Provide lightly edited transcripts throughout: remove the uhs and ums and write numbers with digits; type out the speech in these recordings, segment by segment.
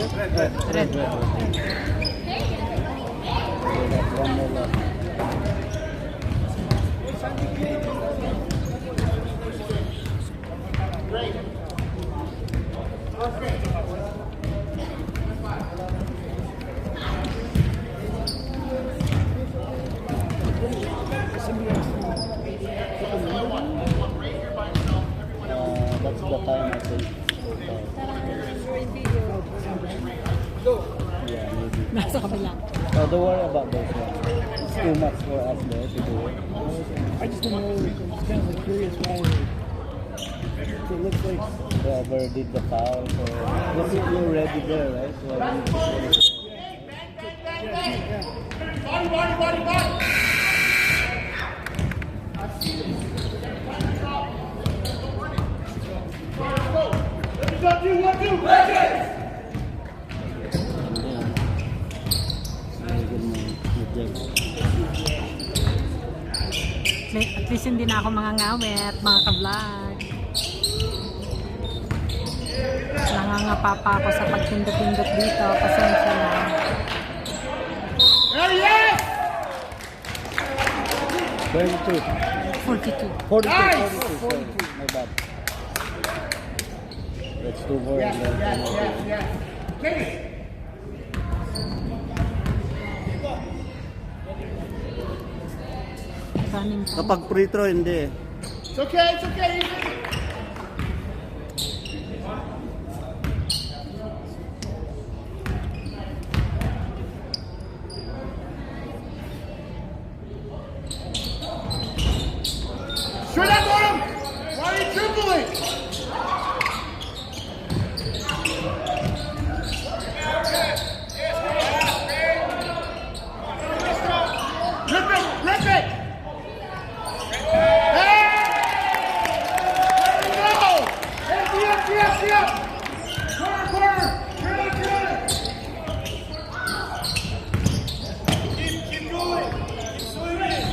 Red. One more left. That's the time I think. Yeah, maybe. Nasa kabila. Oh, don't worry about those ones. It's too much for us there to do it. I just don't know. I'm kind of like curious why it looks like Whoever did the foul, so you're ready there, right? So Body. One, two, At least hindi na ako mga ngawit, mga ka-vlog. Nangangapa ako sa pagpindot-pindot dito. Pasensya na. 22. 42. 42. Sorry, my bad. Let's do more. Kapag free throw, hindi. It's okay. Straight up on him! Why are you dribbling? Rip it! Hey! There we go! Hey, corner! Turn it! Keep going! Keep swimming!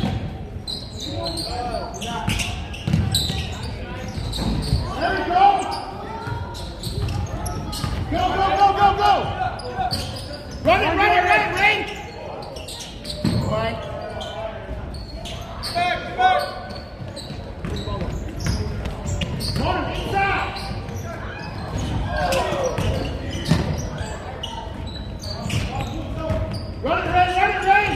There we go! Go! Run it, Ring! Right. Back! Corner, inside! Run it, Ring!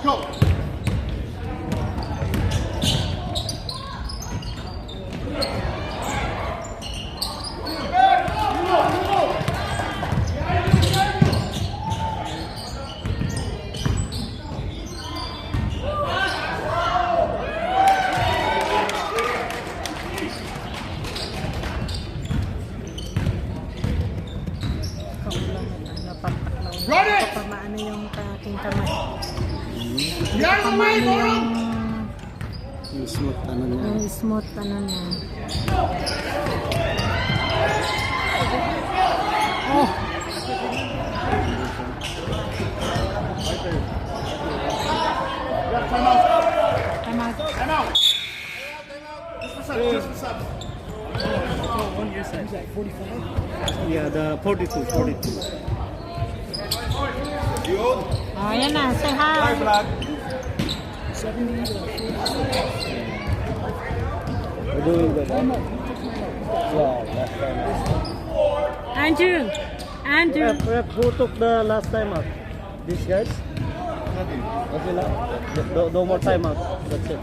Go! Run it! Papaano yung aking kamay. Get out of the way, Moram! Yung smooth, ano niya. Yung smooth, ano niya. Oh! Time out! Just for sub. on your side. Is that 45? Yeah, the 42. Oh, yan na. Say hi. 70 We're doing good. Yeah, last time. Andrew. Rep, who took the last time out? These guys? Okay lang. No more time out. That's it.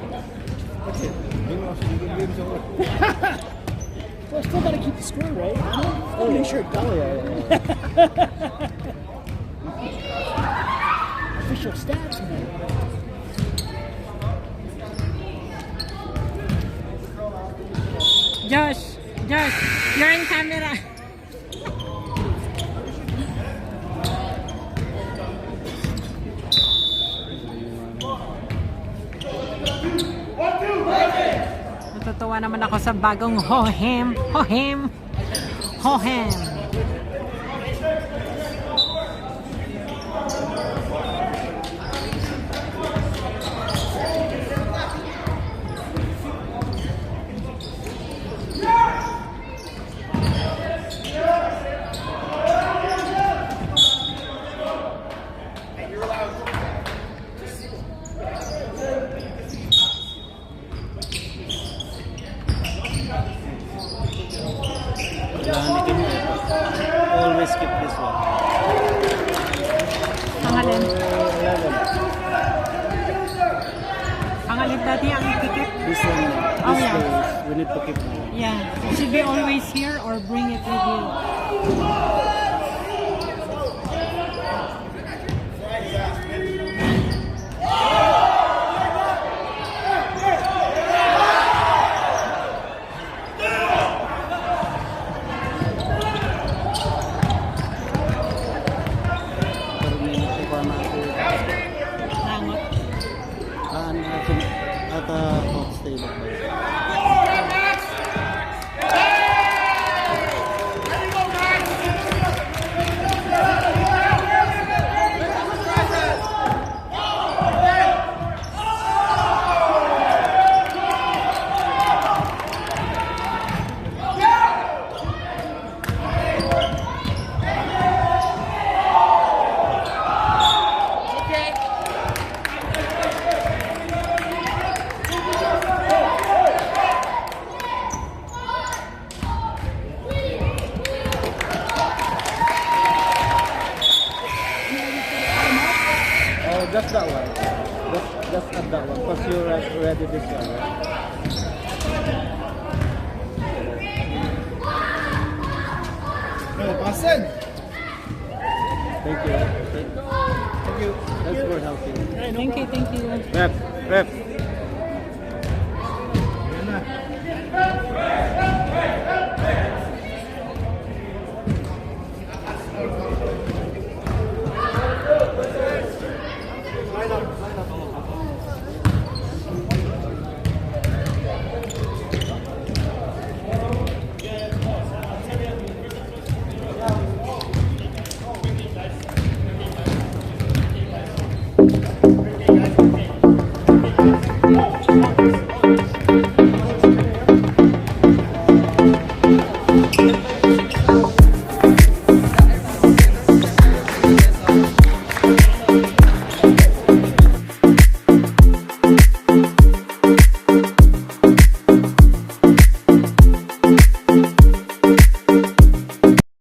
Well, I still gotta keep the score, right? Oh, make sure it got yeah. official stats, man. Josh, you're in camera. Natutuwa naman ako sa bagong Hohem. Always keep this one. Ang alin? 11. Ang alin dati ang ticket? This one, Oh, this yeah. goes, we need to keep now. Yeah. It should be always here or bring it with you. Pero may nakuha na ako. Nangot. At hot stay ba? Oh, just that one. Just add that one. Because you ready this one, right? No, pasen. Thank you. Thank you. Thank you. Thanks for helping. Thank you, thank you. Rep.